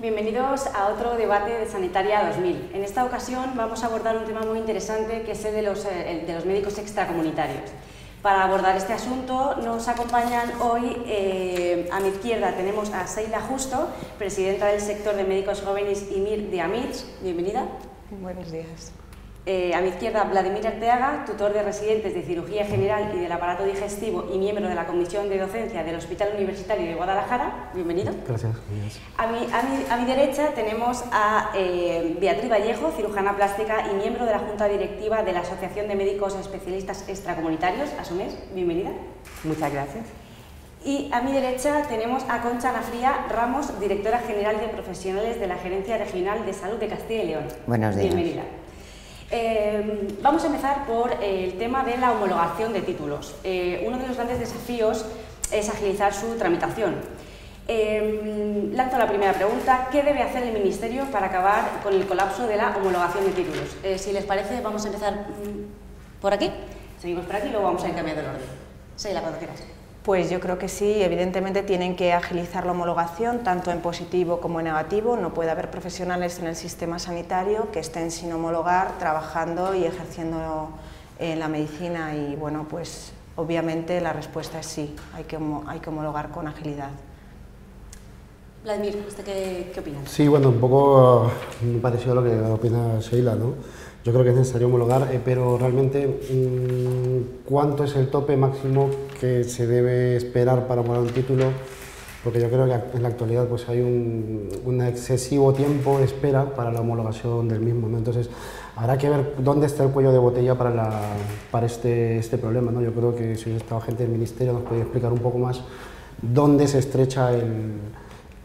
Bienvenidos a otro debate de Sanitaria 2000. En esta ocasión vamos a abordar un tema muy interesante que es el de los médicos extracomunitarios. Para abordar este asunto nos acompañan hoy, a mi izquierda tenemos a Seila Justo, presidenta del sector de médicos jóvenes IMIR de AMITS. Bienvenida. Buenos días. A mi izquierda, Vladimir Arteaga, tutor de residentes de cirugía general y del aparato digestivo y miembro de la comisión de docencia del Hospital Universitario de Guadalajara. Bienvenido. Gracias. A mi derecha tenemos a Beatriz Vallejo, cirujana plástica y miembro de la Junta Directiva de la Asociación de Médicos Especialistas Extracomunitarios, ASOMES. Bienvenida. Muchas gracias. Y a mi derecha tenemos a Concha Nafría Ramos, directora general de profesionales de la Gerencia Regional de Salud de Castilla y León. Buenos días. Bienvenida. Vamos a empezar por el tema de la homologación de títulos. Uno de los grandes desafíos es agilizar su tramitación. Lanzo la primera pregunta: ¿qué debe hacer el Ministerio para acabar con el colapso de la homologación de títulos? Si les parece, vamos a empezar por aquí. Seguimos por aquí y luego vamos a ir cambiando el orden. Seila, cuando quieras. Pues yo creo que sí, evidentemente tienen que agilizar la homologación, tanto en positivo como en negativo. No puede haber profesionales en el sistema sanitario que estén sin homologar, trabajando y ejerciendo la medicina y, bueno, pues obviamente la respuesta es sí, hay que homologar con agilidad. Vladimir, ¿usted qué opina? Sí, bueno, un poco me pareció lo que opina Seila, ¿no? Yo creo que es necesario homologar, pero realmente, ¿cuánto es el tope máximo que se debe esperar para homologar un título? Porque yo creo que en la actualidad pues hay un excesivo tiempo de espera para la homologación del mismo, ¿no? Entonces, habrá que ver dónde está el cuello de botella para este problema, ¿no? Yo creo que si esta gente del Ministerio nos podría explicar un poco más dónde se estrecha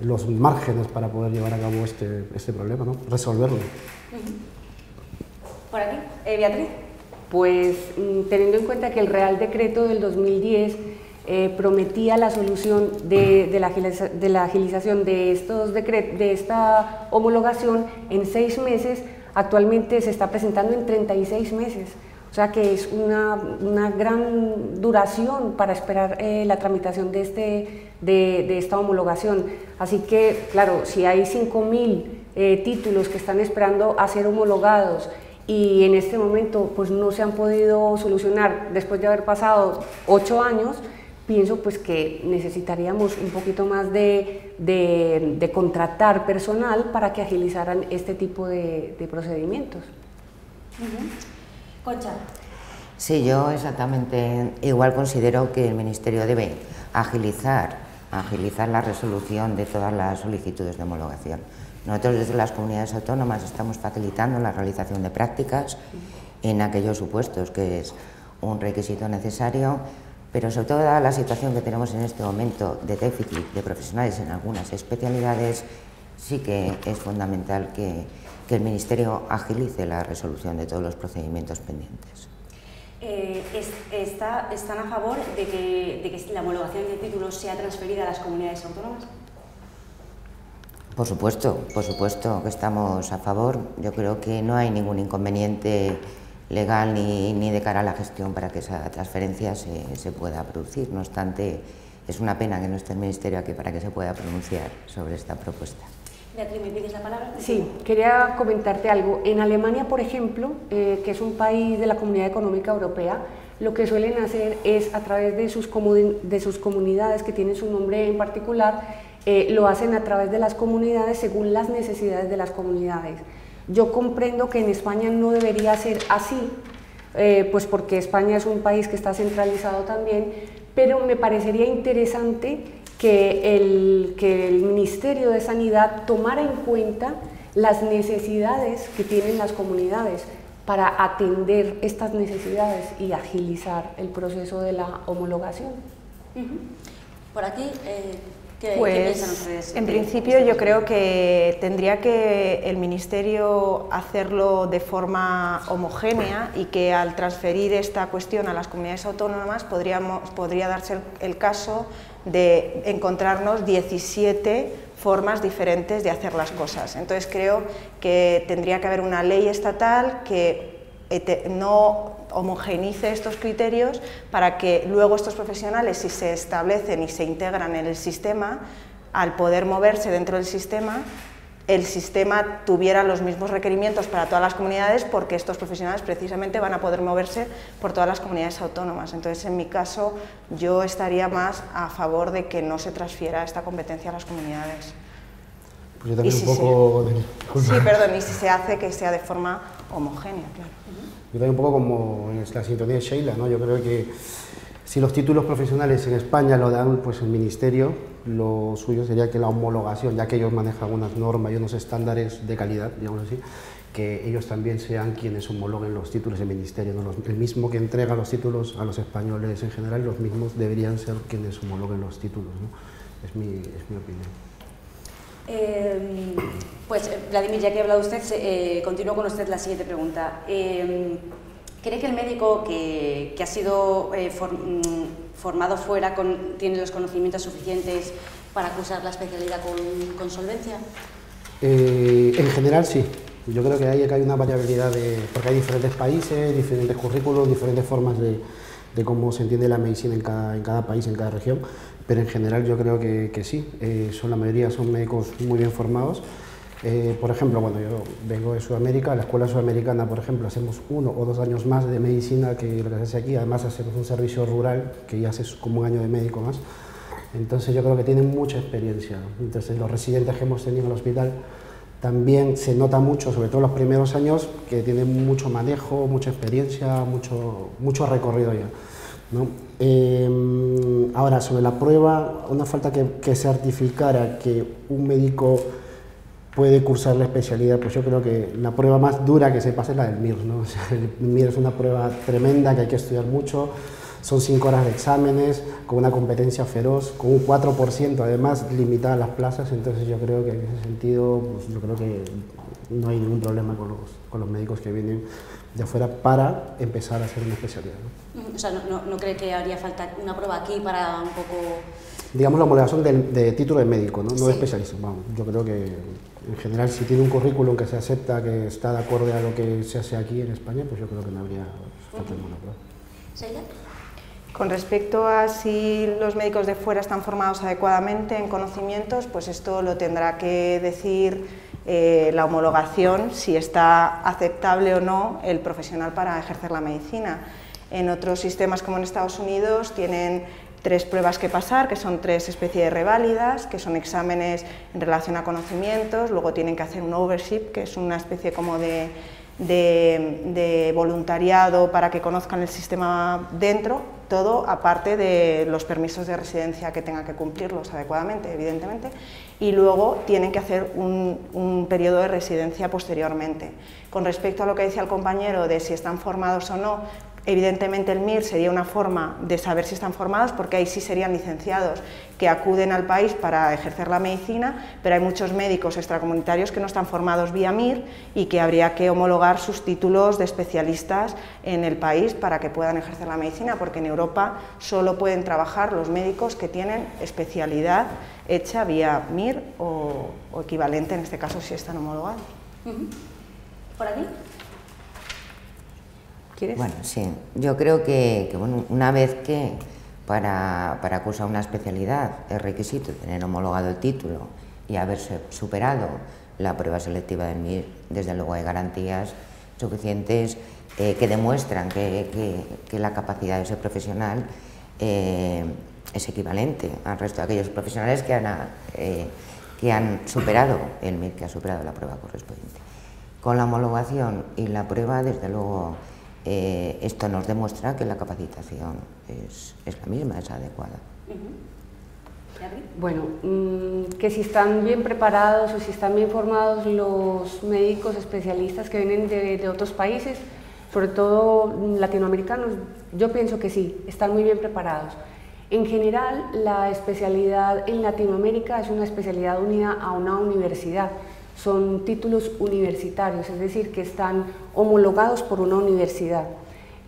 los márgenes para poder llevar a cabo este problema, ¿no? Resolverlo. Por aquí, Beatriz. Pues teniendo en cuenta que el Real Decreto del 2010 prometía la solución de la agilización de esta homologación en 6 meses, actualmente se está presentando en 36 meses. O sea que es una gran duración para esperar la tramitación de esta homologación. Así que, claro, si hay 5.000 títulos que están esperando a ser homologados y en este momento pues no se han podido solucionar después de haber pasado 8 años, pienso pues que necesitaríamos un poquito más de contratar personal para que agilizaran este tipo de procedimientos. Concha. Sí, yo exactamente igual considero que el Ministerio debe agilizar la resolución de todas las solicitudes de homologación. Nosotros desde las comunidades autónomas estamos facilitando la realización de prácticas en aquellos supuestos que es un requisito necesario, pero sobre todo dada la situación que tenemos en este momento de déficit de profesionales en algunas especialidades, sí que es fundamental que el Ministerio agilice la resolución de todos los procedimientos pendientes. ¿Están a favor de que la homologación de títulos sea transferida a las comunidades autónomas? Por supuesto que estamos a favor. Yo creo que no hay ningún inconveniente legal ni de cara a la gestión para que esa transferencia se pueda producir. No obstante, es una pena que no esté el Ministerio aquí para que se pueda pronunciar sobre esta propuesta. Beatriz, ¿me pides la palabra? Sí, quería comentarte algo. En Alemania, por ejemplo, que es un país de la Comunidad Económica Europea, lo que suelen hacer es, a través de sus comunidades que tienen su nombre en particular, lo hacen a través de las comunidades según las necesidades de las comunidades. Yo comprendo que en España no debería ser así, pues porque España es un país que está centralizado también, pero me parecería interesante que el Ministerio de Sanidad tomara en cuenta las necesidades que tienen las comunidades para atender estas necesidades y agilizar el proceso de la homologación. Por aquí, ¿qué piensan ustedes? En principio yo creo que tendría que el Ministerio hacerlo de forma homogénea y que al transferir esta cuestión a las comunidades autónomas podría darse el caso de encontrarnos 17 formas diferentes de hacer las cosas. Entonces creo que tendría que haber una ley estatal que no homogeneice estos criterios para que luego estos profesionales, si se establecen y se integran en el sistema, al poder moverse dentro del sistema, el sistema tuviera los mismos requerimientos para todas las comunidades, porque estos profesionales precisamente van a poder moverse por todas las comunidades autónomas. Entonces, en mi caso, yo estaría más a favor de que no se transfiera esta competencia a las comunidades. Pues yo también un poco... Sí, perdón, y si se hace, que sea de forma homogénea, claro. Yo también un poco como en la sintonía de Sheila, ¿no? Yo creo que si los títulos profesionales en España lo dan pues el Ministerio, lo suyo sería que la homologación, ya que ellos manejan unas normas y unos estándares de calidad, digamos así, que ellos también sean quienes homologuen los títulos del Ministerio, ¿no? El mismo que entrega los títulos a los españoles en general, los mismos deberían ser quienes homologuen los títulos, ¿no? Es mi opinión. Pues, Vladimir, ya que ha hablado usted, continúo con usted la siguiente pregunta. ¿Cree que el médico que ha sido formado fuera tiene los conocimientos suficientes para cursar la especialidad con solvencia? En general sí. Yo creo que hay una variabilidad, porque hay diferentes países, diferentes currículos, diferentes formas de cómo se entiende la medicina en cada país, en cada región, pero en general yo creo que sí. La mayoría son médicos muy bien formados. Por ejemplo, bueno, yo vengo de Sudamérica, la escuela sudamericana, por ejemplo, hacemos 1 o 2 años más de medicina que lo que se hace aquí, además hacemos un servicio rural que ya hace como 1 año de médico más, entonces yo creo que tienen mucha experiencia. Entonces los residentes que hemos tenido en el hospital también se nota mucho, sobre todo los primeros años, que tienen mucho manejo, mucha experiencia, mucho recorrido ya, ¿no? Ahora, sobre la prueba, una falta que certificara que un médico puede cursar la especialidad, pues yo creo que la prueba más dura que se pasa es la del MIR, ¿no? O sea, el MIR es una prueba tremenda que hay que estudiar mucho, son 5 horas de exámenes, con una competencia feroz, con un 4% además limitada a las plazas, entonces yo creo que en ese sentido, pues yo creo que no hay ningún problema con los médicos que vienen de afuera para empezar a hacer una especialidad, ¿no? O sea, ¿no cree que haría falta una prueba aquí para un poco...? Digamos la homologación de título de médico, ¿no? No Sí. de especialista. Bueno, yo creo que en general si tiene un currículum que se acepta, que está de acuerdo a lo que se hace aquí en España, pues yo creo que no habría falta ninguna prueba. ¿Sheila? Con respecto a si los médicos de fuera están formados adecuadamente en conocimientos, pues esto lo tendrá que decir la homologación, si está aceptable o no el profesional para ejercer la medicina. En otros sistemas como en Estados Unidos tienen 3 pruebas que pasar, que son 3 especies de reválidas, que son exámenes en relación a conocimientos, luego tienen que hacer un overship, que es una especie como de voluntariado para que conozcan el sistema dentro, todo aparte de los permisos de residencia que tengan que cumplirlos adecuadamente, evidentemente, y luego tienen que hacer un periodo de residencia posteriormente. Con respecto a lo que decía el compañero de si están formados o no, evidentemente el MIR sería una forma de saber si están formados, porque ahí sí serían licenciados que acuden al país para ejercer la medicina, pero hay muchos médicos extracomunitarios que no están formados vía MIR y que habría que homologar sus títulos de especialistas en el país para que puedan ejercer la medicina, porque en Europa solo pueden trabajar los médicos que tienen especialidad hecha vía MIR o equivalente, en este caso si están homologados. ¿Por aquí? ¿Quieres? Bueno, sí, yo creo que bueno, una vez que para cursar una especialidad es requisito tener homologado el título y haberse superado la prueba selectiva del MIR, desde luego hay garantías suficientes que demuestran que la capacidad de ese profesional es equivalente al resto de aquellos profesionales que han superado el MIR, que ha superado la prueba correspondiente. Con la homologación y la prueba, desde luego, esto nos demuestra que la capacitación es la misma, es adecuada. Bueno, que si están bien preparados o si están bien formados los médicos especialistas que vienen de otros países, sobre todo latinoamericanos, yo pienso que sí, están muy bien preparados. En general, la especialidad en Latinoamérica es una especialidad unida a una universidad. Son títulos universitarios, es decir, que están homologados por una universidad.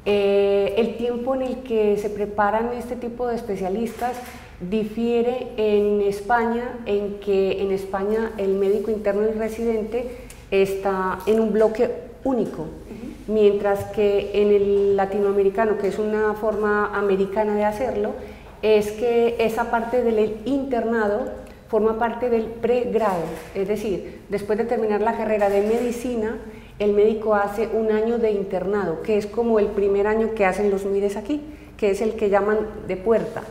El tiempo en el que se preparan este tipo de especialistas difiere en España, en que en España el médico interno y residente está en un bloque único, mientras que en el latinoamericano, que es una forma americana de hacerlo, es que esa parte del internado forma parte del pregrado, es decir, después de terminar la carrera de medicina, el médico hace un año de internado, que es como el primer año que hacen los MIRES aquí, que es el que llaman de puerta.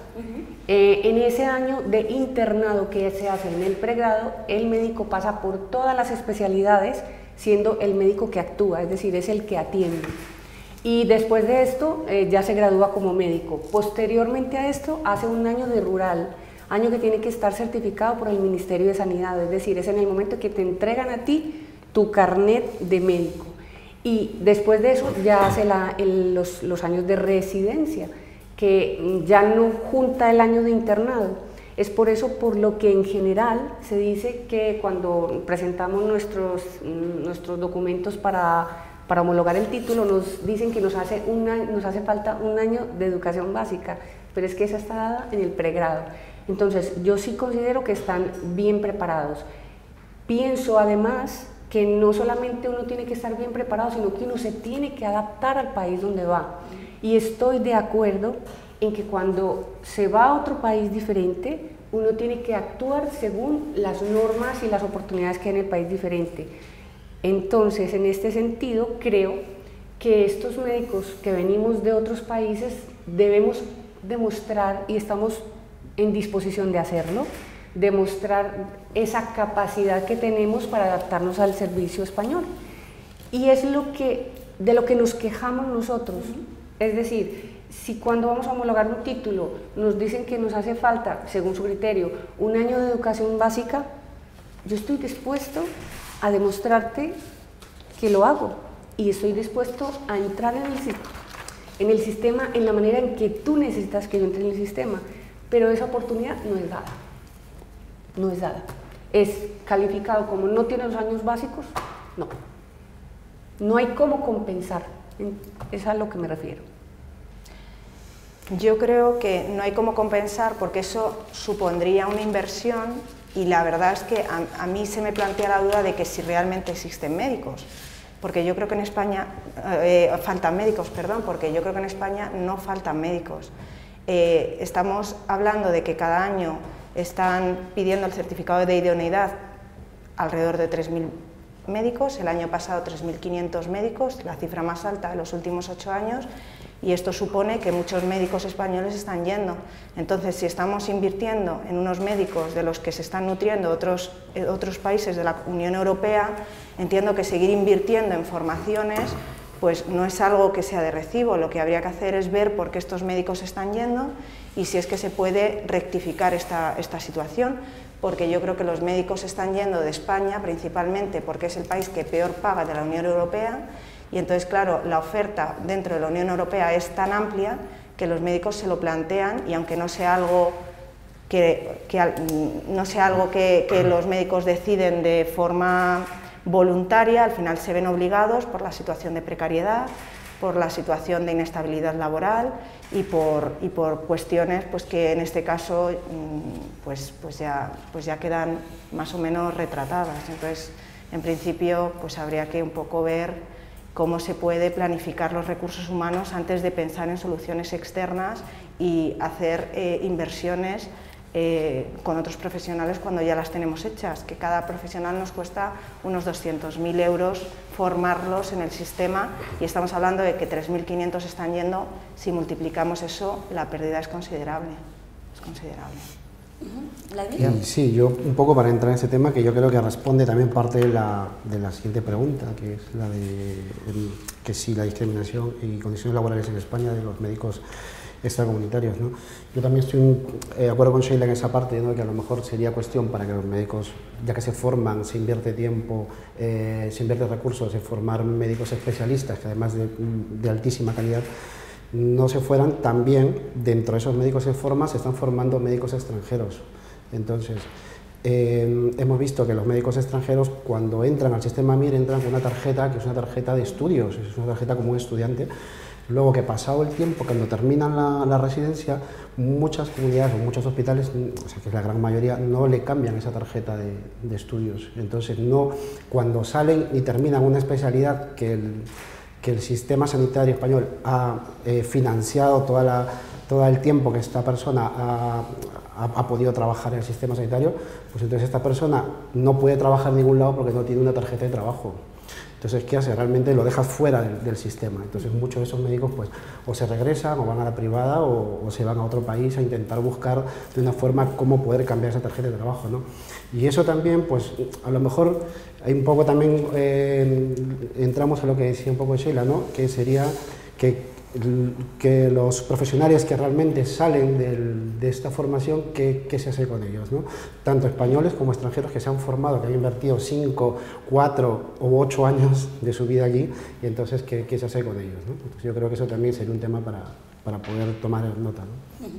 En ese año de internado que se hace en el pregrado, el médico pasa por todas las especialidades, siendo el médico que actúa, es decir, es el que atiende. Y después de esto ya se gradúa como médico. Posteriormente a esto hace un año de rural, año que tiene que estar certificado por el Ministerio de Sanidad, es decir, es en el momento que te entregan a ti tu carnet de médico. Y después de eso ya hace los años de residencia, que ya no junta el año de internado. Es por eso por lo que en general se dice que cuando presentamos nuestros documentos para homologar el título, nos dicen que nos hace falta un año de educación básica, pero es que esa está dada en el pregrado. Entonces, yo sí considero que están bien preparados. Pienso además que no solamente uno tiene que estar bien preparado, sino que uno se tiene que adaptar al país donde va. Y estoy de acuerdo en que cuando se va a otro país diferente, uno tiene que actuar según las normas y las oportunidades que hay en el país diferente. Entonces, en este sentido, creo que estos médicos que venimos de otros países debemos demostrar, y estamos en disposición de hacerlo, demostrar esa capacidad que tenemos para adaptarnos al servicio español. Y es de lo que nos quejamos nosotros. Es decir, si cuando vamos a homologar un título nos dicen que nos hace falta, según su criterio, un año de educación básica, yo estoy dispuesto a demostrarte que lo hago y estoy dispuesto a entrar en el sistema en la manera en que tú necesitas que yo entre en el sistema, pero esa oportunidad no es dada. No es dada. Es calificado como no tiene los años básicos, no. No hay cómo compensar, es a lo que me refiero. Yo creo que no hay cómo compensar porque eso supondría una inversión y la verdad es que a mí se me plantea la duda de que si realmente existen médicos, porque yo creo que en España, faltan médicos, perdón, porque yo creo que en España no faltan médicos. Estamos hablando de que cada año están pidiendo el certificado de idoneidad alrededor de 3.000 médicos, el año pasado 3.500 médicos, la cifra más alta de los últimos 8 años, y esto supone que muchos médicos españoles están yendo. Entonces, si estamos invirtiendo en unos médicos de los que se están nutriendo otros países de la Unión Europea, entiendo que seguir invirtiendo en formaciones pues no es algo que sea de recibo. Lo que habría que hacer es ver por qué estos médicos están yendo y si es que se puede rectificar esta situación, porque yo creo que los médicos están yendo de España principalmente porque es el país que peor paga de la Unión Europea. Y entonces, claro, la oferta dentro de la Unión Europea es tan amplia que los médicos se lo plantean y aunque no sea algo que los médicos deciden de forma voluntaria, al final se ven obligados por la situación de precariedad, por la situación de inestabilidad laboral y por cuestiones pues, que en este caso pues ya quedan más o menos retratadas. Entonces, en principio, pues habría que un poco ver cómo se puede planificar los recursos humanos antes de pensar en soluciones externas y hacer inversiones con otros profesionales cuando ya las tenemos hechas, que cada profesional nos cuesta unos 200.000 euros formarlos en el sistema y estamos hablando de que 3.500 están yendo, si multiplicamos eso la pérdida es considerable. Es considerable. Y sí, yo un poco para entrar en ese tema que yo creo que responde también parte de la siguiente pregunta, que es la de que si la discriminación y condiciones laborales en España de los médicos extracomunitarios, ¿no? Yo también estoy de acuerdo con Sheila en esa parte, ¿no? Que a lo mejor sería cuestión para que los médicos, ya que se forman, se invierte tiempo, se invierte recursos en formar médicos especialistas, que además de altísima calidad, no se fueran también, dentro de esos médicos en forma, se están formando médicos extranjeros. Entonces, hemos visto que los médicos extranjeros, cuando entran al sistema MIR, entran con una tarjeta que es una tarjeta de estudios, es una tarjeta como un estudiante. Luego que pasado el tiempo, cuando terminan la residencia, muchas comunidades o muchos hospitales, o sea que es la gran mayoría, no le cambian esa tarjeta de estudios. Entonces, no, cuando salen y terminan una especialidad que el sistema sanitario español ha financiado toda todo el tiempo que esta persona ha podido trabajar en el sistema sanitario, pues entonces esta persona no puede trabajar en ningún lado porque no tiene una tarjeta de trabajo. Entonces, ¿qué hace? Realmente lo dejas fuera del sistema. Entonces, muchos de esos médicos pues o se regresan o van a la privada o se van a otro país a intentar buscar de una forma cómo poder cambiar esa tarjeta de trabajo, ¿no? Y eso también, pues a lo mejor hay un poco también, entramos a lo que decía un poco Sheila, ¿no? Que sería que los profesionales que realmente salen de esta formación, ¿qué se hace con ellos, ¿no? Tanto españoles como extranjeros que se han formado, que han invertido 5, 4 o 8 años de su vida allí, y entonces, ¿qué se hace con ellos, ¿no? Entonces, yo creo que eso también sería un tema para poder tomar nota, ¿no?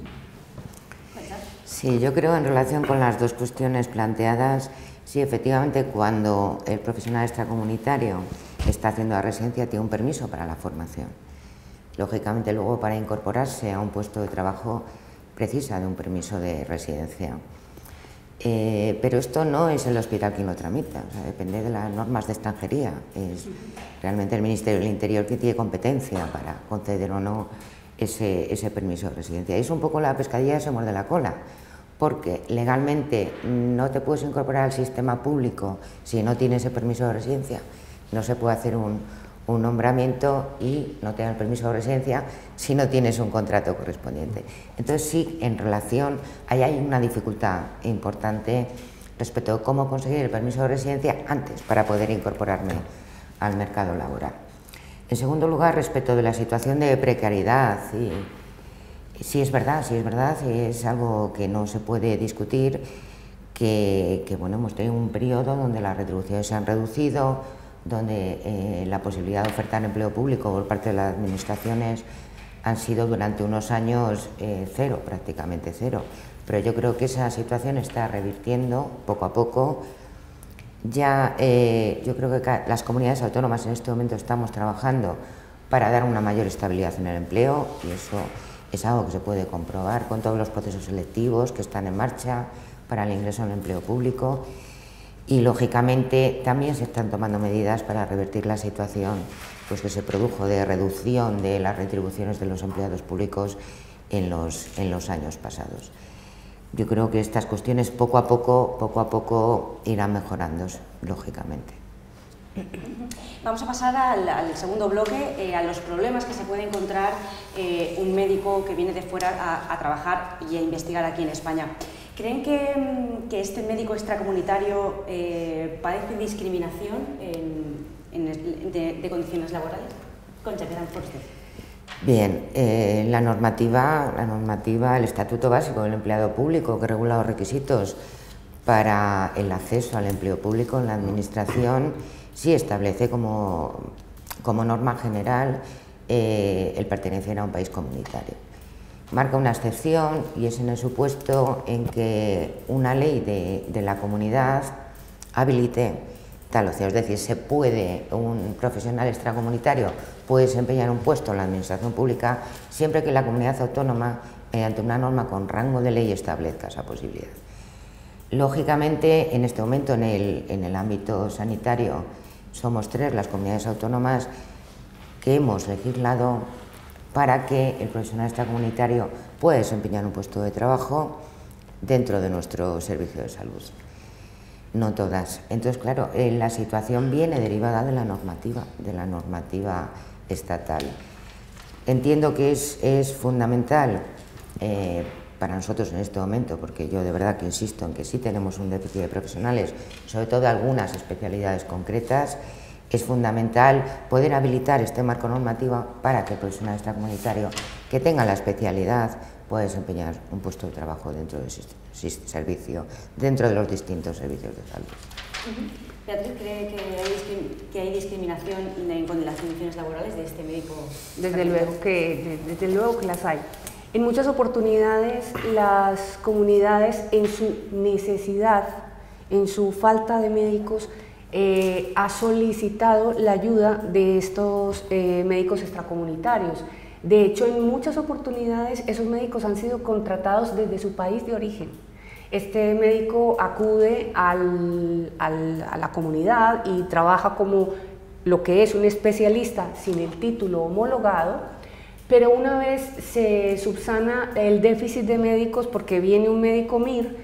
Sí, yo creo en relación con las dos cuestiones planteadas, sí, efectivamente, cuando el profesional extracomunitario está haciendo la residencia tiene un permiso para la formación. Lógicamente, luego para incorporarse a un puesto de trabajo precisa de un permiso de residencia. Pero esto no es el hospital quien lo tramita, o sea, depende de las normas de extranjería. Es realmente el Ministerio del Interior que tiene competencia para conceder o no ese permiso de residencia. Y es un poco la pescadilla que se muerde la cola, porque legalmente no te puedes incorporar al sistema público si no tienes ese permiso de residencia. No se puede hacer un nombramiento y no te dan el permiso de residencia si no tienes un contrato correspondiente. Entonces sí, en relación, ahí hay una dificultad importante respecto a cómo conseguir el permiso de residencia antes para poder incorporarme al mercado laboral. En segundo lugar, respecto de la situación de precariedad, sí es verdad, es algo que no se puede discutir, que bueno, hemos tenido un periodo donde las retribuciones se han reducido, donde la posibilidad de ofertar empleo público por parte de las administraciones han sido durante unos años cero, prácticamente cero. Pero yo creo que esa situación está revirtiendo poco a poco. Ya yo creo que las comunidades autónomas en este momento estamos trabajando para dar una mayor estabilidad en el empleo, y eso es algo que se puede comprobar con todos los procesos selectivos que están en marcha para el ingreso en el empleo público. Y lógicamente también se están tomando medidas para revertir la situación pues, que se produjo de reducción de las retribuciones de los empleados públicos en los años pasados. Yo creo que estas cuestiones poco a poco irán mejorando, lógicamente. Vamos a pasar al segundo bloque, a los problemas que se puede encontrar un médico que viene de fuera a trabajar y a investigar aquí en España. ¿Creen que este médico extracomunitario padece discriminación de condiciones laborales? Concha, ¿qué tal por usted? Bien, la normativa, el Estatuto Básico del Empleado Público, que regula los requisitos para el acceso al empleo público en la Administración, sí establece como norma general el pertenecer a un país comunitario. Marca una excepción, y es en el supuesto en que una ley de la comunidad habilite tal opción, es decir, un profesional extracomunitario puede desempeñar un puesto en la administración pública siempre que la comunidad autónoma, mediante una norma con rango de ley, establezca esa posibilidad. Lógicamente, en este momento, en el ámbito sanitario, somos 3 las comunidades autónomas que hemos legislado para que el profesional extracomunitario pueda desempeñar un puesto de trabajo dentro de nuestro servicio de salud. No todas. Entonces, claro, la situación viene derivada de la normativa estatal. Entiendo que es fundamental para nosotros en este momento, porque yo de verdad que insisto en que sí tenemos un déficit de profesionales, sobre todo algunas especialidades concretas. Es fundamental poder habilitar este marco normativo para que el profesional extracomunitario que tenga la especialidad pueda desempeñar un puesto de trabajo dentro de ese servicio, dentro de los distintos servicios de salud. ¿Beatriz cree que hay discriminación con las condiciones laborales de este médico? Desde luego que las hay. En muchas oportunidades las comunidades, en su necesidad, en su falta de médicos, ha solicitado la ayuda de estos médicos extracomunitarios. De hecho, en muchas oportunidades esos médicos han sido contratados desde su país de origen. Este médico acude a la comunidad y trabaja como lo que es un especialista sin el título homologado, Pero una vez se subsana el déficit de médicos, porque viene un médico MIR,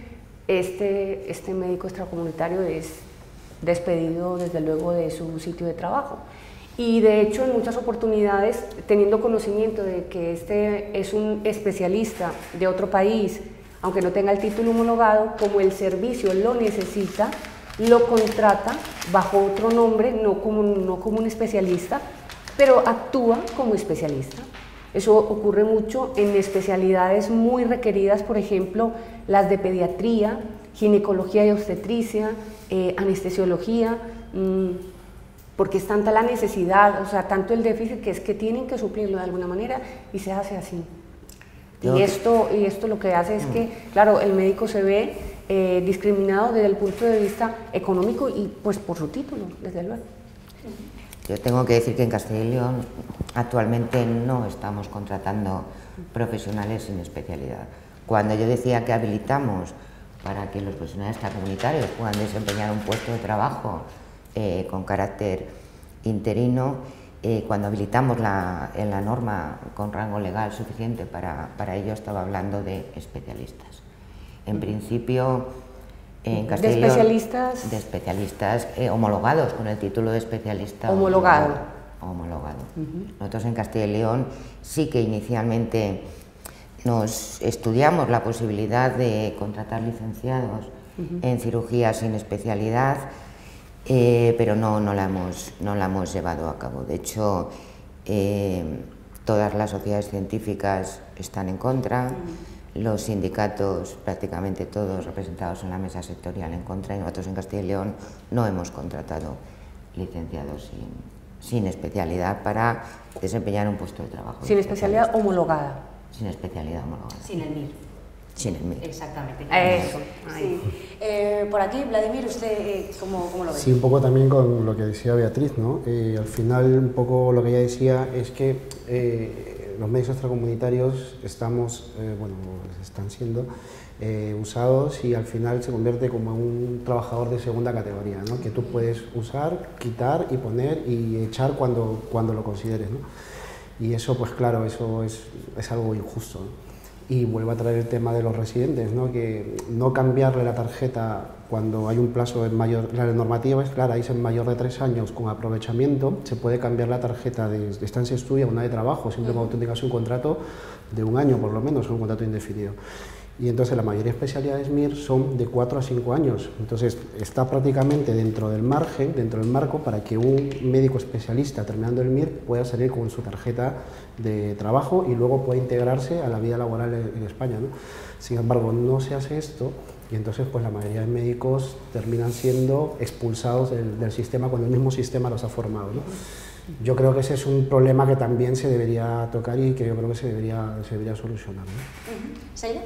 este médico extracomunitario es despedido desde luego de su sitio de trabajo. Y de hecho en muchas oportunidades, teniendo conocimiento de que este es un especialista de otro país, aunque no tenga el título homologado, como el servicio lo necesita, lo contrata bajo otro nombre, no como un especialista, pero actúa como especialista. Eso ocurre mucho en especialidades muy requeridas, por ejemplo, las de pediatría, ginecología y obstetricia, anestesiología, porque es tanta la necesidad, o sea, tanto el déficit que es que tienen que suplirlo de alguna manera y se hace así. Y esto lo que hace es que, claro, el médico se ve discriminado desde el punto de vista económico y pues por su título, desde luego. Yo tengo que decir que en Castilla y León actualmente no estamos contratando profesionales sin especialidad. Cuando yo decía que habilitamos para que los profesionales extracomunitarios puedan desempeñar un puesto de trabajo con carácter interino, cuando habilitamos en la norma con rango legal suficiente para ello, estaba hablando de especialistas. En principio, en Castilla y León, de especialistas homologados con el título de especialista homologado. Nosotros en Castilla y León sí que inicialmente nos estudiamos la posibilidad de contratar licenciados en cirugía sin especialidad, pero no la hemos llevado a cabo. De hecho, todas las sociedades científicas están en contra, los sindicatos, prácticamente todos representados en la mesa sectorial, en contra, y nosotros en Castilla y León no hemos contratado licenciados sin especialidad para desempeñar un puesto de trabajo. Sin especialidad homologada. Sin especialidad homologada. Sin el MIR. Sin el MIR. Exactamente. Eso. Sí. Por aquí, Vladimir, ¿usted cómo lo ve? Sí, un poco también con lo que decía Beatriz, ¿no? Al final, un poco lo que ella decía es que los médicos extracomunitarios están siendo usados y al final se convierte como un trabajador de segunda categoría, ¿no? Que tú puedes usar, quitar y poner y echar cuando lo consideres, ¿no? Y eso, pues claro, eso es algo injusto, ¿no? Y vuelvo a traer el tema de los residentes, ¿no? Que no cambiarle la tarjeta cuando hay un plazo mayor, la normativa es clara, es en mayor de 3 años con aprovechamiento, se puede cambiar la tarjeta de estancia estudio a una de trabajo, siempre cuando tú tengas un contrato de 1 año por lo menos, un contrato indefinido. Y entonces la mayoría de especialidades MIR son de 4 a 5 años, entonces está prácticamente dentro del margen, dentro del marco para que un médico especialista terminando el MIR pueda salir con su tarjeta de trabajo y luego pueda integrarse a la vida laboral en España, ¿no? Sin embargo, no se hace esto y entonces pues la mayoría de médicos terminan siendo expulsados del sistema cuando el mismo sistema los ha formado, ¿no? Yo creo que ese es un problema que también se debería tocar y que yo creo que se debería solucionar, ¿no? ¿Seila?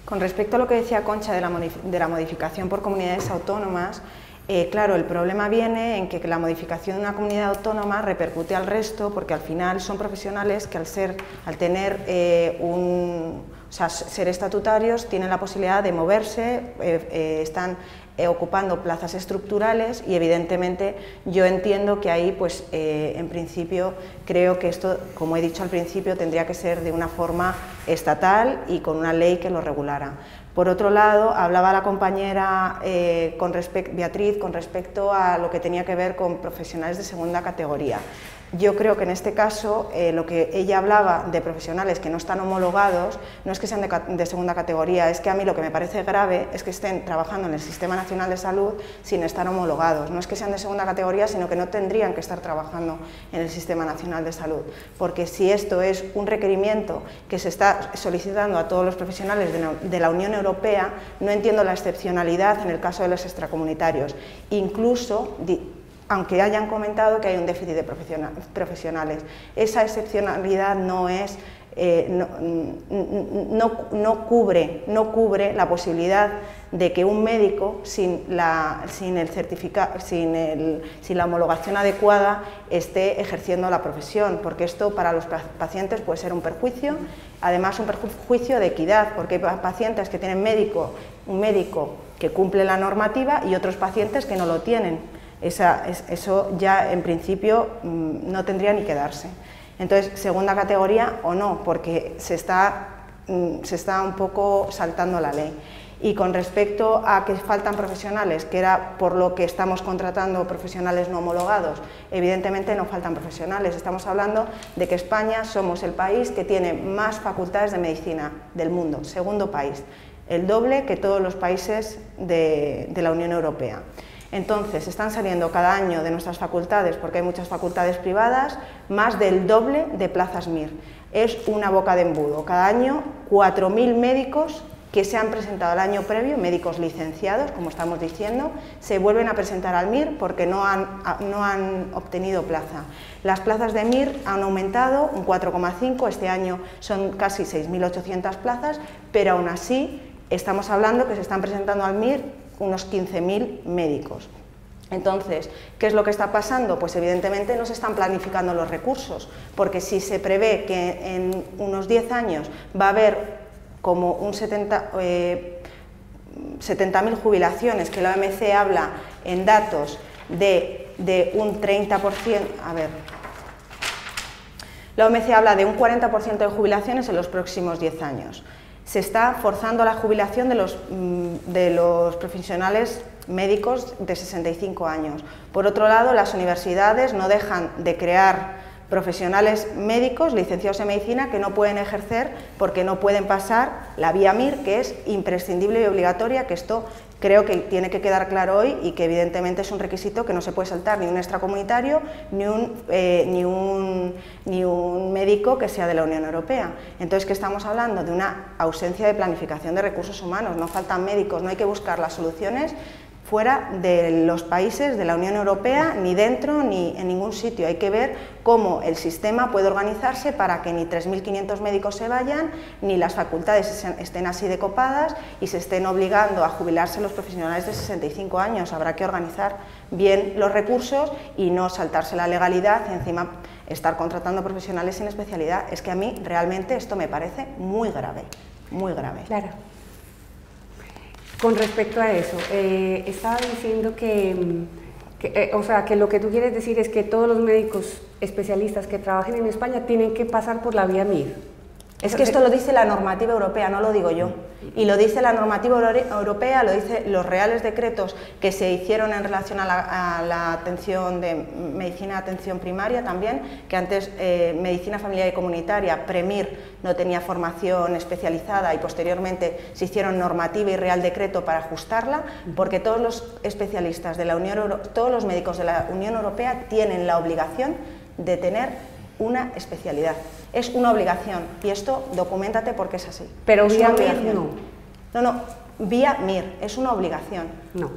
Con respecto a lo que decía Concha de la modificación por comunidades autónomas, claro, el problema viene en que la modificación de una comunidad autónoma repercute al resto, porque al final son profesionales que al tener ser estatutarios tienen la posibilidad de moverse, están ocupando plazas estructurales y evidentemente yo entiendo que ahí pues en principio creo que esto, como he dicho al principio, tendría que ser de una forma estatal y con una ley que lo regulara. Por otro lado, hablaba la compañera Beatriz con respecto a lo que tenía que ver con profesionales de segunda categoría. Yo creo que en este caso lo que ella hablaba de profesionales que no están homologados no es que sean de segunda categoría, es que a mí lo que me parece grave es que estén trabajando en el Sistema Nacional de Salud sin estar homologados. No es que sean de segunda categoría, sino que no tendrían que estar trabajando en el Sistema Nacional de Salud, porque si esto es un requerimiento que se está solicitando a todos los profesionales de la Unión Europea, no entiendo la excepcionalidad en el caso de los extracomunitarios. Incluso, aunque hayan comentado que hay un déficit de profesionales, esa excepcionalidad no es, no cubre la posibilidad de que un médico sin la homologación adecuada esté ejerciendo la profesión, porque esto para los pacientes puede ser un perjuicio, además un perjuicio de equidad, porque hay pacientes que tienen un médico que cumple la normativa y otros pacientes que no lo tienen. Eso ya en principio no tendría ni que darse. Entonces, segunda categoría o no, porque se está un poco saltando la ley. Y con respecto a que faltan profesionales, que era por lo que estamos contratando profesionales no homologados, evidentemente no faltan profesionales. Estamos hablando de que España somos el país que tiene más facultades de medicina del mundo, segundo país, el doble que todos los países de la Unión Europea. Entonces, están saliendo cada año de nuestras facultades, porque hay muchas facultades privadas, más del doble de plazas MIR. Es una boca de embudo. Cada año 4.000 médicos que se han presentado el año previo, médicos licenciados, como estamos diciendo, se vuelven a presentar al MIR porque no han obtenido plaza. Las plazas de MIR han aumentado un 4,5, este año son casi 6.800 plazas, pero aún así estamos hablando que se están presentando al MIR unos 15.000 médicos. Entonces, ¿qué es lo que está pasando? Pues evidentemente no se están planificando los recursos, porque si se prevé que en unos 10 años va a haber como un 70.000 jubilaciones, que la OMC habla en datos de un 30%, la OMC habla de un 40% de jubilaciones en los próximos 10 años. Se está forzando la jubilación de los profesionales médicos de 65 años. Por otro lado, las universidades no dejan de crear profesionales médicos licenciados en medicina que no pueden ejercer porque no pueden pasar la vía MIR, que es imprescindible y obligatoria, que esto creo que tiene que quedar claro hoy y que evidentemente es un requisito que no se puede saltar ni un extracomunitario ni un médico que sea de la Unión Europea. Entonces, ¿qué estamos hablando? De una ausencia de planificación de recursos humanos, no faltan médicos, no hay que buscar las soluciones fuera de los países de la Unión Europea, ni dentro ni en ningún sitio. Hay que ver cómo el sistema puede organizarse para que ni 3.500 médicos se vayan, ni las facultades estén así de copadas y se estén obligando a jubilarse los profesionales de 65 años. Habrá que organizar bien los recursos y no saltarse la legalidad y encima estar contratando profesionales sin especialidad. Es que a mí realmente esto me parece muy grave, muy grave. Claro. Con respecto a eso, estaba diciendo que lo que tú quieres decir es que todos los médicos especialistas que trabajen en España tienen que pasar por la vía MIR. Es que esto lo dice la normativa europea, no lo digo yo. Y lo dice la normativa europea, lo dice los reales decretos que se hicieron en relación a la atención de medicina de atención primaria también, que antes medicina familiar y comunitaria, PREMIR, no tenía formación especializada y posteriormente se hicieron normativa y real decreto para ajustarla, porque todos los especialistas de la todos los médicos de la Unión Europea tienen la obligación de tener una especialidad. Es una obligación y esto documéntate porque es así. Pero vía MIR no. No, vía MIR, es una obligación. No,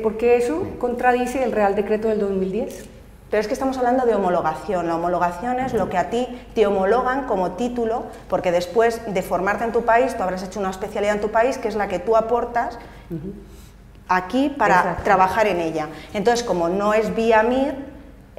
porque eso contradice el Real Decreto del 2010. Pero es que estamos hablando de homologación. La homologación es lo que a ti te homologan como título, porque después de formarte en tu país, tú habrás hecho una especialidad en tu país, que es la que tú aportas aquí para trabajar en ella. Entonces, como no es vía MIR,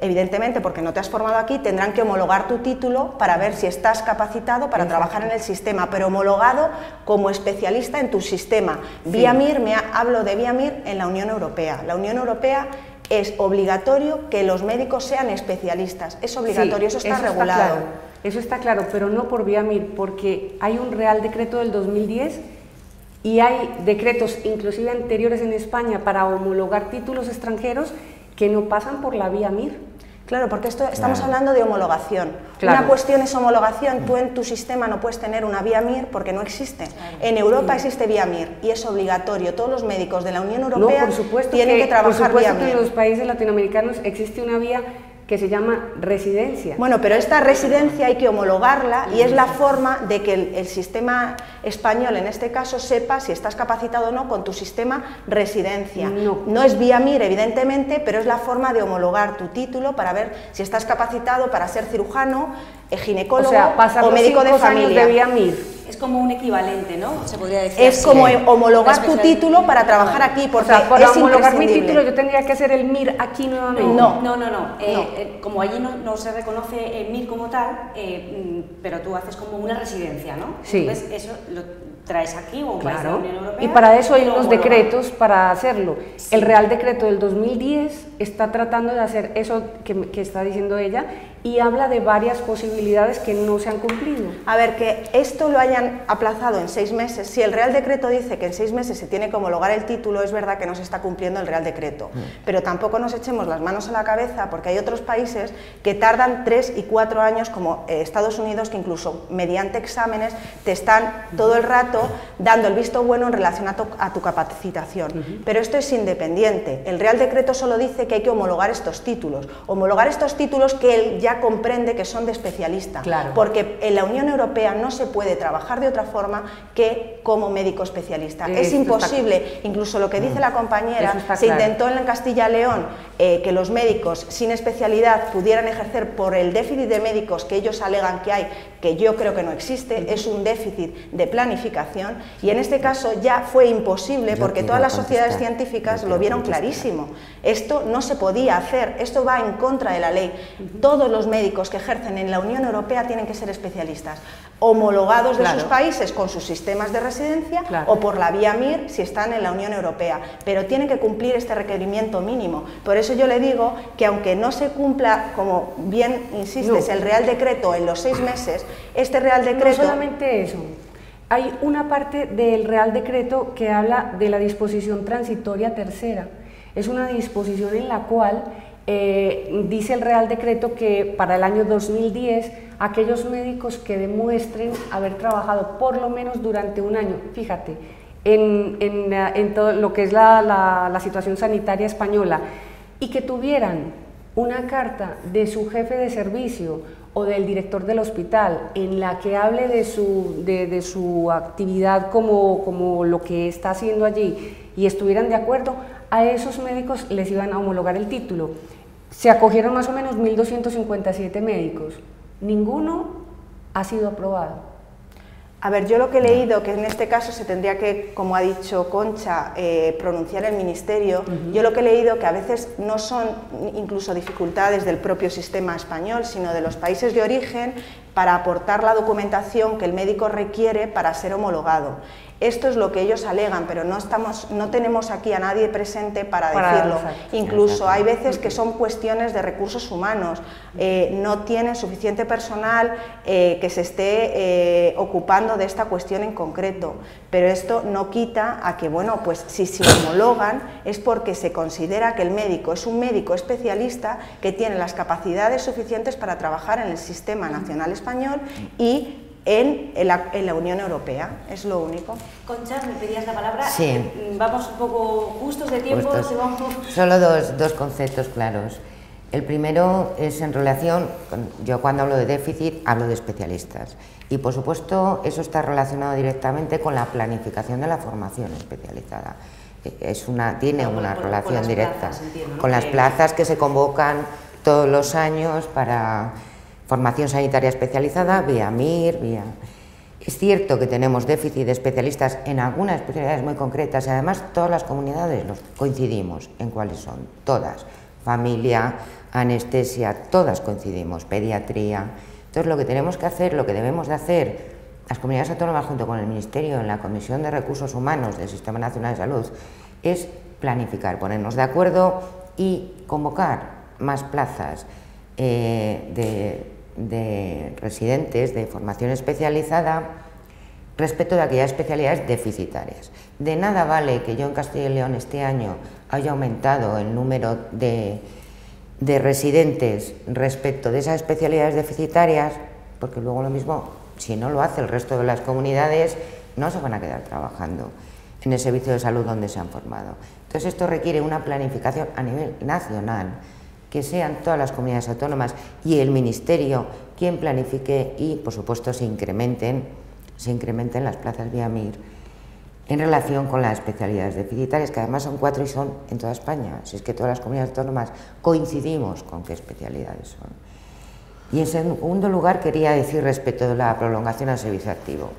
evidentemente, porque no te has formado aquí, tendrán que homologar tu título para ver si estás capacitado para trabajar en el sistema, pero homologado como especialista en tu sistema. Vía MIR, hablo de vía MIR en la Unión Europea. La Unión Europea es obligatorio que los médicos sean especialistas, es obligatorio, eso está regulado. Eso está claro, pero no por vía MIR, porque hay un Real Decreto del 2010 y hay decretos inclusive anteriores en España para homologar títulos extranjeros que no pasan por la vía MIR. Claro, porque estamos hablando de homologación. Una cuestión es homologación, tú en tu sistema no puedes tener una vía MIR porque no existe. En Europa existe vía MIR y es obligatorio, todos los médicos de la Unión Europea tienen que trabajar vía MIR. En los países latinoamericanos existe una vía que se llama residencia. Bueno, pero esta residencia hay que homologarla y es la forma de que el sistema español, en este caso, sepa si estás capacitado o no con tu sistema residencia. No es vía MIR, evidentemente, pero es la forma de homologar tu título para ver si estás capacitado para ser cirujano, ginecólogo o médico de familia. De vía MIR. Es como un equivalente, ¿no? Se podría decir. Es como homologar tu título para trabajar aquí, porque para homologar mi título yo tendría que hacer el MIR aquí nuevamente. No. Como allí no se reconoce el MIR como tal, pero tú haces como una residencia, ¿no? Sí. Entonces eso lo traes aquí o vas a la Unión Europea. Y para eso hay unos decretos para hacerlo. Sí. El Real Decreto del 2010 está tratando de hacer eso que está diciendo ella y habla de varias posibilidades que no se han cumplido. A ver, que esto lo hayan aplazado en 6 meses, si el Real Decreto dice que en 6 meses se tiene que homologar el título, es verdad que no se está cumpliendo el Real Decreto, pero tampoco nos echemos las manos a la cabeza, porque hay otros países que tardan 3 y 4 años, como Estados Unidos, que incluso mediante exámenes te están todo el rato dando el visto bueno en relación a tu capacitación. Pero esto es independiente. El Real Decreto solo dice que hay que homologar estos títulos que él ya comprende que son de especialista, claro. Porque en la Unión Europea no se puede trabajar de otra forma que como médico especialista. Es imposible, incluso lo que dice la compañera, se intentó en Castilla y León que los médicos sin especialidad pudieran ejercer por el déficit de médicos que ellos alegan que hay, que yo creo que no existe, es un déficit de planificación, y en este caso ya fue imposible porque todas las sociedades científicas lo vieron clarísimo. Esto no se podía hacer, esto va en contra de la ley. Todos los médicos que ejercen en la Unión Europea tienen que ser especialistas, homologados de sus países con sus sistemas de residencia o por la vía MIR si están en la Unión Europea, pero tienen que cumplir este requerimiento mínimo. Por eso yo le digo que aunque no se cumpla, como bien insistes, el Real Decreto en los 6 meses, este Real Decreto... No solamente eso, hay una parte del Real Decreto que habla de la disposición transitoria tercera. Es una disposición en la cual dice el Real Decreto que para el año 2010 aquellos médicos que demuestren haber trabajado por lo menos durante un año, fíjate, en todo lo que es la situación sanitaria española, y que tuvieran una carta de su jefe de servicio o del director del hospital en la que hable de su actividad como lo que está haciendo allí y estuvieran de acuerdo, a esos médicos les iban a homologar el título. Se acogieron más o menos 1.257 médicos, ninguno ha sido aprobado. A ver, yo lo que he leído, que en este caso se tendría que, como ha dicho Concha, pronunciar el Ministerio, yo lo que he leído que a veces no son incluso dificultades del propio sistema español, sino de los países de origen para aportar la documentación que el médico requiere para ser homologado. Esto es lo que ellos alegan, pero no tenemos aquí a nadie presente para decirlo. Incluso hay veces que son cuestiones de recursos humanos, no tienen suficiente personal que se esté ocupando de esta cuestión en concreto, pero esto no quita a que, bueno, pues si se homologan es porque se considera que el médico es un médico especialista que tiene las capacidades suficientes para trabajar en el sistema nacional español y en la Unión Europea, es lo único. Concha, me pedías la palabra. Sí. Vamos un poco justos de tiempo. Solo dos conceptos claros. El primero es en relación, yo cuando hablo de déficit hablo de especialistas y por supuesto eso está relacionado directamente con la planificación de la formación especializada. Tiene una relación directa con las plazas que se convocan todos los años para formación sanitaria especializada, vía MIR, Es cierto que tenemos déficit de especialistas en algunas especialidades muy concretas y además todas las comunidades coincidimos en cuáles son, todas, familia, anestesia, todas coincidimos, pediatría. Entonces lo que tenemos que hacer, lo que debemos de hacer las comunidades autónomas junto con el Ministerio en la Comisión de Recursos Humanos del Sistema Nacional de Salud es planificar, ponernos de acuerdo y convocar más plazas de residentes de formación especializada respecto de aquellas especialidades deficitarias. De nada vale que yo en Castilla y León este año haya aumentado el número de residentes respecto de esas especialidades deficitarias, porque luego lo mismo, si no lo hace el resto de las comunidades, no se van a quedar trabajando en el servicio de salud donde se han formado. Entonces esto requiere una planificación a nivel nacional, que sean todas las comunidades autónomas y el Ministerio quien planifique y, por supuesto, se incrementen las plazas vía MIR en relación con las especialidades deficitarias, que además son 4 y son en toda España. Si es que todas las comunidades autónomas coincidimos con qué especialidades son. Y en segundo lugar, quería decir respecto de la prolongación al servicio activo.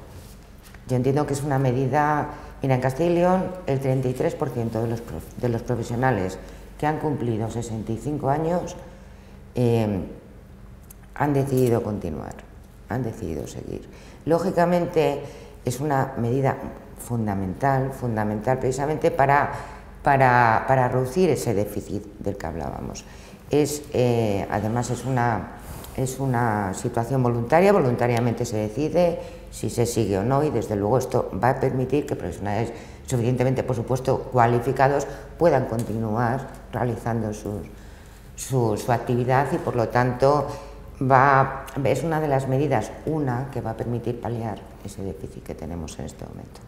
Yo entiendo que es una medida. Mira, en Castilla y León el 33% de los profesionales que han cumplido 65 años han decidido continuar, han decidido seguir. Lógicamente es una medida fundamental precisamente para reducir ese déficit del que hablábamos. Además es una es una situación voluntaria, voluntariamente se decide si se sigue o no, y desde luego esto va a permitir que profesionales suficientemente, por supuesto, cualificados puedan continuar realizando su actividad, y por lo tanto es una de las medidas, que va a permitir paliar ese déficit que tenemos en este momento.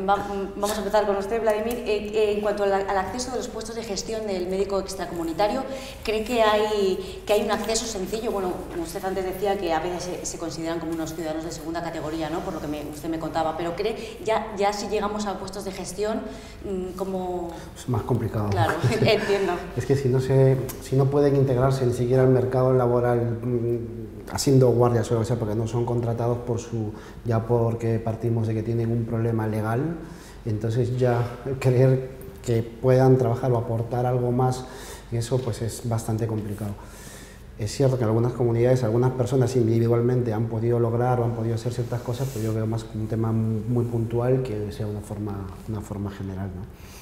Vamos a empezar con usted, Vladimir. En cuanto al acceso de los puestos de gestión del médico extracomunitario, ¿cree que hay un acceso sencillo? Bueno, usted antes decía que a veces se consideran como unos ciudadanos de segunda categoría, ¿no? Por lo que usted me contaba, pero ¿cree ya si llegamos a puestos de gestión, como...? Es más complicado. Claro, entiendo. Es que si no pueden integrarse ni siquiera al mercado laboral haciendo guardias o lo que sea, porque no son contratados porque partimos de que tienen un problema legal, entonces ya creer que puedan trabajar o aportar algo más, eso pues es bastante complicado. Es cierto que en algunas comunidades, algunas personas individualmente han podido lograr o han podido hacer ciertas cosas, pero yo veo más como un tema muy puntual que sea una forma general, ¿no?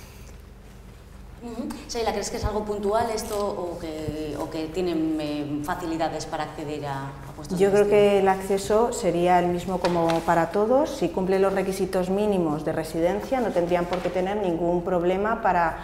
Sheila, ¿crees que es algo puntual esto o que tienen facilidades para acceder a puestos de gestión? Yo creo que el acceso sería el mismo como para todos. Si cumplen los requisitos mínimos de residencia, no tendrían por qué tener ningún problema para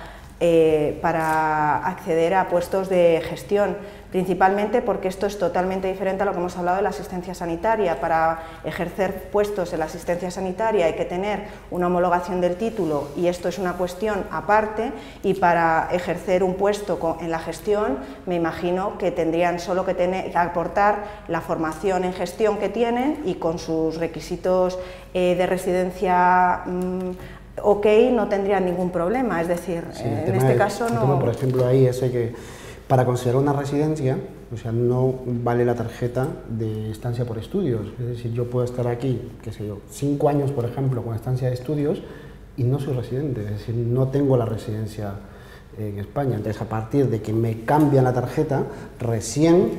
acceder a puestos de gestión, principalmente porque esto es totalmente diferente a lo que hemos hablado de la asistencia sanitaria. Para ejercer puestos en la asistencia sanitaria hay que tener una homologación del título, y esto es una cuestión aparte, y para ejercer un puesto en la gestión me imagino que tendrían solo que aportar la formación en gestión que tienen, y con sus requisitos de residencia ok, no tendrían ningún problema. Es decir, sí, en este caso no... El tema, por ejemplo, ahí es que para considerar una residencia, o sea, no vale la tarjeta de estancia por estudios. Es decir, yo puedo estar aquí, qué sé yo, 5 años, por ejemplo, con estancia de estudios y no soy residente, es decir, no tengo la residencia en España. Entonces, a partir de que me cambian la tarjeta, recién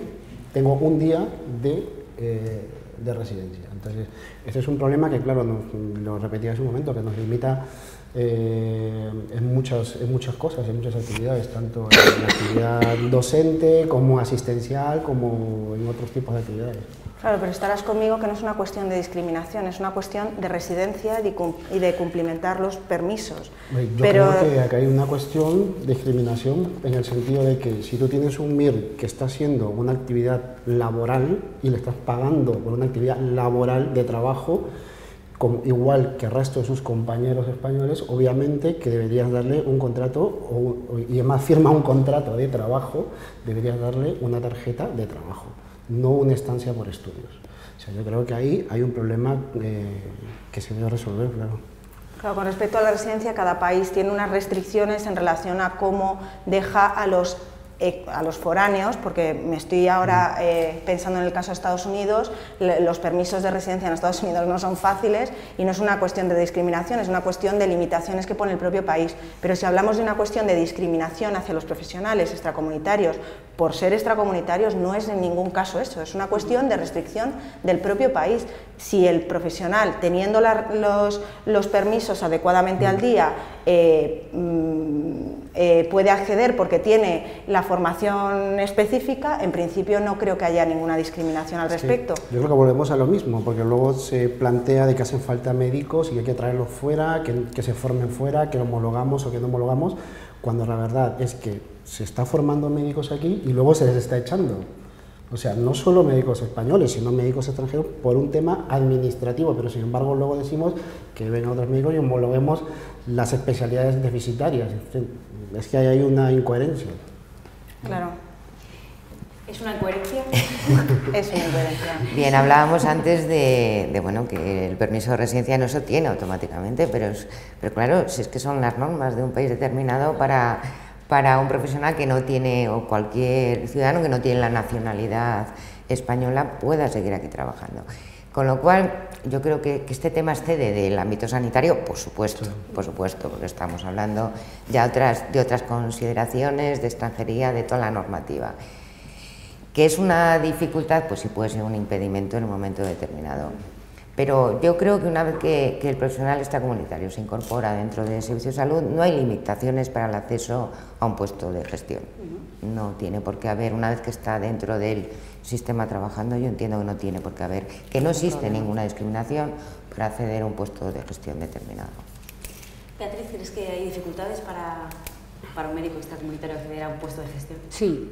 tengo un día de residencia. Entonces, ese es un problema que, claro, lo repetía hace un momento, que nos limita en muchas cosas, en muchas actividades, tanto en la actividad docente como asistencial, como en otros tipos de actividades. Claro, pero estarás conmigo que no es una cuestión de discriminación, es una cuestión de residencia y de cumplimentar los permisos. Creo que acá hay una cuestión de discriminación en el sentido de que si tú tienes un MIR que está haciendo una actividad laboral y le estás pagando por una actividad laboral de trabajo, igual que el resto de sus compañeros españoles, obviamente que deberías darle un contrato, y además firma un contrato de trabajo, deberías darle una tarjeta de trabajo, no una estancia por estudios. O sea, yo creo que ahí hay un problema que se debe resolver, claro. Claro, con respecto a la residencia, cada país tiene unas restricciones en relación a cómo deja a los foráneos, porque me estoy ahora pensando en el caso de Estados Unidos. Los permisos de residencia en Estados Unidos no son fáciles y no es una cuestión de discriminación, es una cuestión de limitaciones que pone el propio país. Pero si hablamos de una cuestión de discriminación hacia los profesionales extracomunitarios por ser extracomunitarios, no es en ningún caso eso, es una cuestión de restricción del propio país. Si el profesional, teniendo los permisos adecuadamente al día, puede acceder porque tiene la formación específica, en principio no creo que haya ninguna discriminación al respecto. Yo creo que volvemos a lo mismo, porque luego se plantea de que hacen falta médicos y que hay que traerlos fuera, que se formen fuera, que homologamos o que no homologamos, cuando la verdad es que se está formando médicos aquí y luego se les está echando. O sea, no solo médicos españoles, sino médicos extranjeros por un tema administrativo, pero sin embargo luego decimos que vengan otros médicos y homologuemos las especialidades deficitarias. Es que hay una incoherencia. Claro. ¿Es una incoherencia? Es una incoherencia. Bien, hablábamos antes de bueno, que el permiso de residencia no se obtiene automáticamente, pero claro, si es que son las normas de un país determinado para un profesional que no tiene, o cualquier ciudadano que no tiene la nacionalidad española, pueda seguir aquí trabajando. Con lo cual, yo creo que este tema excede del ámbito sanitario, por supuesto, porque estamos hablando ya de otras consideraciones, de extranjería, de toda la normativa. ¿Que es una dificultad? Pues sí puede ser un impedimento en un momento determinado. Pero yo creo que una vez que el profesional extracomunitario se incorpora dentro del servicio de salud, no hay limitaciones para el acceso a un puesto de gestión. no tiene por qué haber, una vez que está dentro del sistema trabajando, yo entiendo que no tiene por qué haber, que no existe ninguna discriminación para acceder a un puesto de gestión determinado. Beatriz, ¿crees que hay dificultades para un médico extracomunitario acceder a un puesto de gestión? Sí,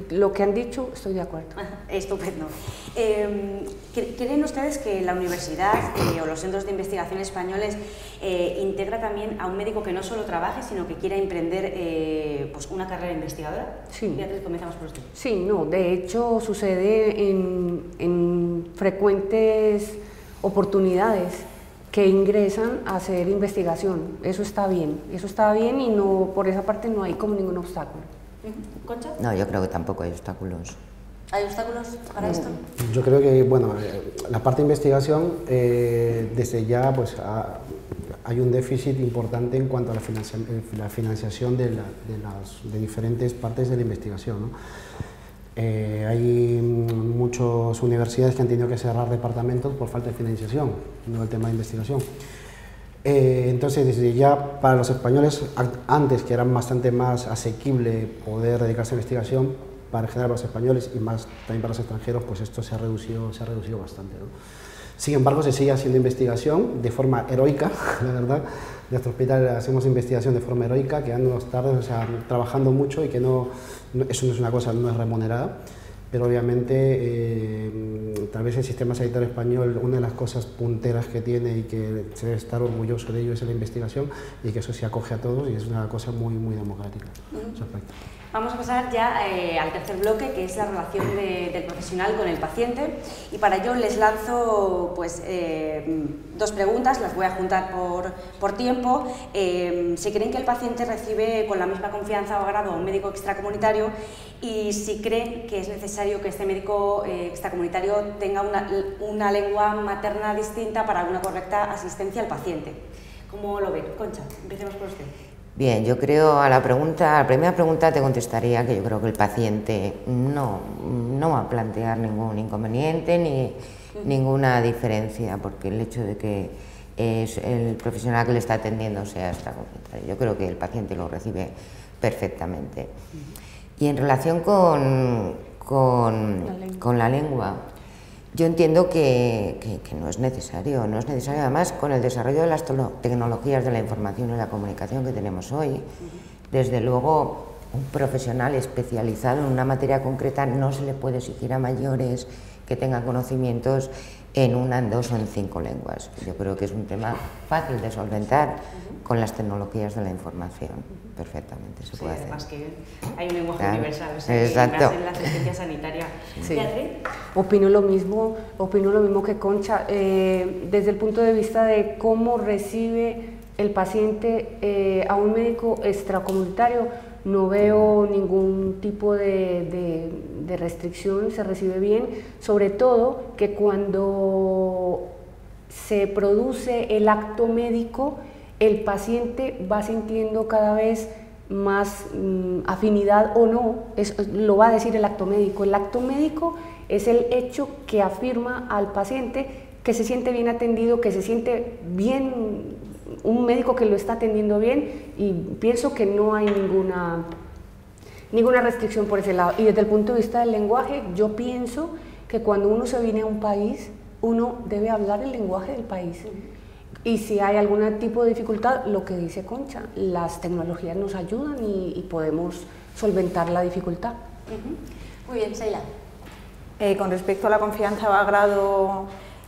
lo que han dicho estoy de acuerdo. Estupendo. ¿Creen ustedes que la universidad o los centros de investigación españoles integra también a un médico que no solo trabaje, sino que quiera emprender pues una carrera investigadora? Sí. Beatriz, comenzamos por usted. Sí, no, de hecho sucede en frecuentes oportunidades que ingresan a hacer investigación. Eso está bien y no, por esa parte no hay como ningún obstáculo. ¿Concha? No, yo creo que tampoco hay obstáculos. ¿Hay obstáculos para esto? Yo creo que, bueno, la parte de investigación, desde ya pues hay un déficit importante en cuanto a la financiación de diferentes partes de la investigación, ¿no? Hay muchas universidades que han tenido que cerrar departamentos por falta de financiación, no el tema de investigación. Entonces, desde ya para los españoles, antes que era bastante más asequible poder dedicarse a investigación, para en general los españoles y más también para los extranjeros, pues esto se ha reducido bastante, ¿no? Sin embargo, se sigue haciendo investigación de forma heroica, la verdad. En nuestro hospital hacemos investigación de forma heroica, quedándonos tarde, o sea, trabajando mucho y que eso no es una cosa, no es remunerada. Pero obviamente, tal vez el sistema sanitario español, una de las cosas punteras que tiene y que se debe estar orgulloso de ello es la investigación y que eso se acoge a todos y es una cosa muy, muy democrática en ese aspecto. Vamos a pasar ya al tercer bloque, que es la relación del profesional con el paciente, y para ello les lanzo pues, dos preguntas, las voy a juntar por tiempo. Si creen que el paciente recibe con la misma confianza o agrado a un médico extracomunitario y si creen que es necesario que este médico extracomunitario tenga una lengua materna distinta para una correcta asistencia al paciente. ¿Cómo lo ven? Concha, empecemos por usted. Bien, yo creo a la primera pregunta te contestaría que yo creo que el paciente no va a plantear ningún inconveniente ni ninguna diferencia, porque el hecho de que es el profesional que le está atendiendo sea extracomunitario, yo creo que el paciente lo recibe perfectamente. Y en relación con la lengua, yo entiendo que no es necesario, además con el desarrollo de las tecnologías de la información y la comunicación que tenemos hoy, desde luego un profesional especializado en una materia concreta no se le puede exigir a mayores que tengan conocimientos en una, en dos o en 5 lenguas. Yo creo que es un tema fácil de solventar con las tecnologías de la información, perfectamente se puede hacer. Además que hay un lenguaje universal, o sea, exacto. Que en la asistencia sanitaria. Sí. ¿Beatriz? Opino lo mismo que Concha, desde el punto de vista de cómo recibe el paciente a un médico extracomunitario, no veo ningún tipo de restricción, se recibe bien, sobre todo que cuando se produce el acto médico, el paciente va sintiendo cada vez más afinidad o no, lo va a decir el acto médico. El acto médico es el hecho que afirma al paciente que se siente bien atendido, que se siente bien, un médico que lo está atendiendo bien, y pienso que no hay ninguna restricción por ese lado. Y desde el punto de vista del lenguaje, yo pienso que cuando uno se viene a un país, uno debe hablar el lenguaje del país. Y si hay algún tipo de dificultad, lo que dice Concha, las tecnologías nos ayudan y podemos solventar la dificultad. Muy bien, Sheila. Con respecto a la confianza o agrado,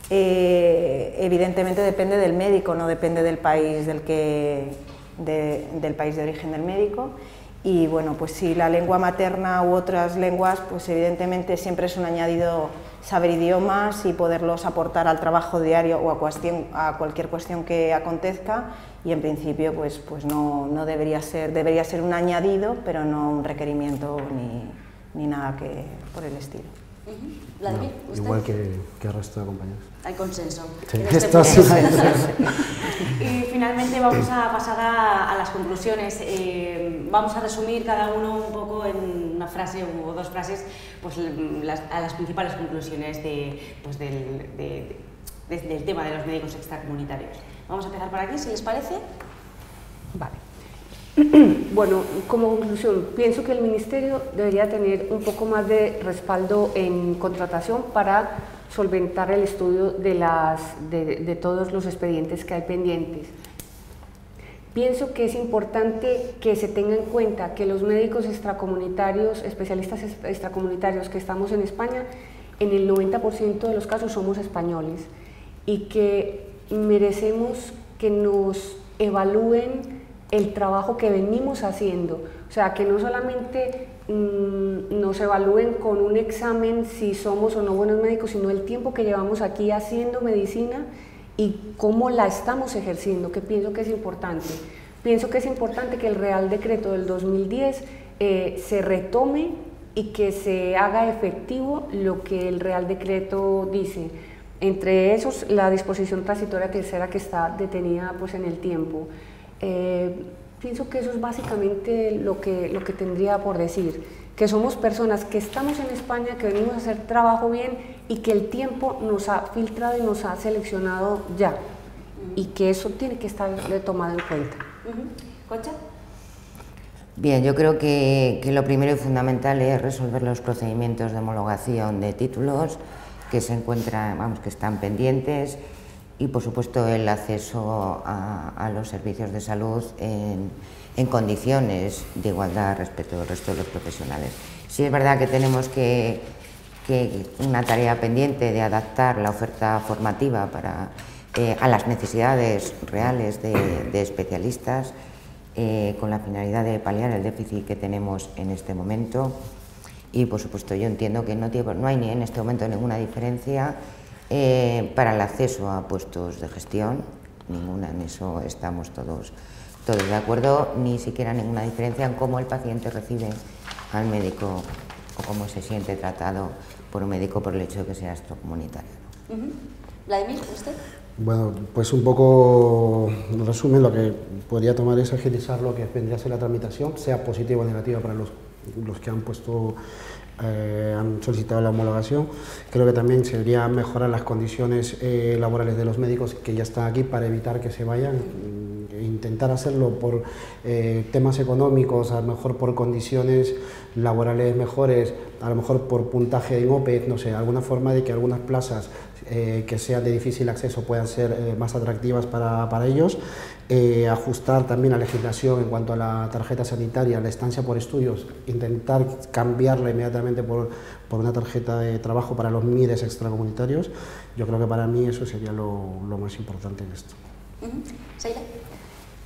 evidentemente depende del médico, no depende del país del país de origen del médico. Y bueno, pues si la lengua materna u otras lenguas, pues evidentemente siempre es un añadido saber idiomas y poderlos aportar al trabajo diario o a cualquier cuestión que acontezca, y en principio pues no debería ser un añadido, pero no un requerimiento ni nada por el estilo. Vladimir, ¿usted? Igual que el resto de compañeros. Hay consenso. Sí, esto sí. Y finalmente vamos a pasar a las conclusiones. Vamos a resumir cada uno un poco en una frase o dos frases pues, a las principales conclusiones del tema de los médicos extracomunitarios. Vamos a empezar por aquí, si les parece. Vale. Bueno, como conclusión, pienso que el Ministerio debería tener un poco más de respaldo en contratación para solventar el estudio de todos los expedientes que hay pendientes. Pienso que es importante que se tenga en cuenta que los médicos extracomunitarios, especialistas extracomunitarios que estamos en España, en el 90% de los casos somos españoles y que merecemos que nos evalúen el trabajo que venimos haciendo, o sea, que no solamente nos evalúen con un examen si somos o no buenos médicos, sino el tiempo que llevamos aquí haciendo medicina y cómo la estamos ejerciendo, que pienso que es importante. Pienso que es importante que el Real Decreto del 2010 se retome y que se haga efectivo lo que el Real Decreto dice. Entre esos, la disposición transitoria tercera que está detenida pues, en el tiempo. Pienso que eso es básicamente lo que tendría por decir, que somos personas que estamos en España, que venimos a hacer trabajo bien y que el tiempo nos ha filtrado y nos ha seleccionado ya, y que eso tiene que estar tomado en cuenta. ¿Concha? Bien, yo creo que lo primero y fundamental es resolver los procedimientos de homologación de títulos que se encuentran, vamos, que están pendientes, y por supuesto el acceso a los servicios de salud en condiciones de igualdad respecto del resto de los profesionales. Sí es verdad que tenemos que una tarea pendiente de adaptar la oferta formativa a las necesidades reales de especialistas, con la finalidad de paliar el déficit que tenemos en este momento. Y por supuesto yo entiendo que no hay ni en este momento ninguna diferencia para el acceso a puestos de gestión, ninguna, en eso estamos todos de acuerdo, ni siquiera ninguna diferencia en cómo el paciente recibe al médico o cómo se siente tratado por un médico por el hecho de que sea extracomunitario. Vladimir, ¿usted? Bueno, pues un poco, en resumen, lo que podría tomar es agilizar lo que vendría a ser la tramitación, sea positiva o negativa para los que han solicitado la homologación. Creo que también se debería mejorar las condiciones laborales de los médicos que ya están aquí para evitar que se vayan, intentar hacerlo por temas económicos, a lo mejor por condiciones laborales mejores, a lo mejor por puntaje en OPE, no sé, alguna forma de que algunas plazas que sean de difícil acceso puedan ser más atractivas para ellos. Ajustar también la legislación en cuanto a la tarjeta sanitaria, la estancia por estudios, intentar cambiarla inmediatamente por una tarjeta de trabajo para los MIRES extracomunitarios. Yo creo que para mí eso sería lo más importante en esto. ¿Seila?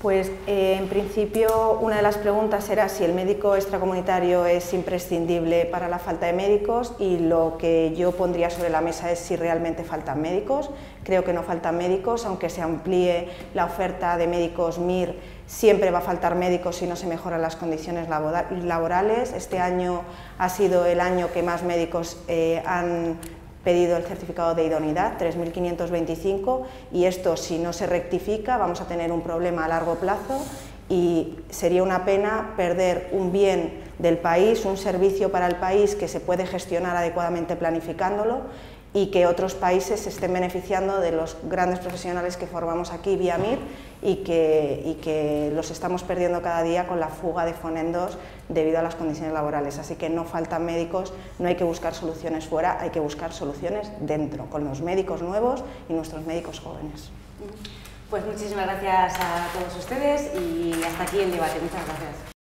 Pues en principio una de las preguntas era si el médico extracomunitario es imprescindible para la falta de médicos, y lo que yo pondría sobre la mesa es si realmente faltan médicos. Creo que no faltan médicos, aunque se amplíe la oferta de médicos MIR, siempre va a faltar médicos si no se mejoran las condiciones laborales. Este año ha sido el año que más médicos han pedido el certificado de idoneidad, 3.525, y esto, si no se rectifica, vamos a tener un problema a largo plazo y sería una pena perder un bien del país, un servicio para el país que se puede gestionar adecuadamente planificándolo, y que otros países se estén beneficiando de los grandes profesionales que formamos aquí vía MIR y que los estamos perdiendo cada día con la fuga de fonendos debido a las condiciones laborales. Así que no faltan médicos, no hay que buscar soluciones fuera, hay que buscar soluciones dentro, con los médicos nuevos y nuestros médicos jóvenes. Pues muchísimas gracias a todos ustedes y hasta aquí el debate. Muchas gracias.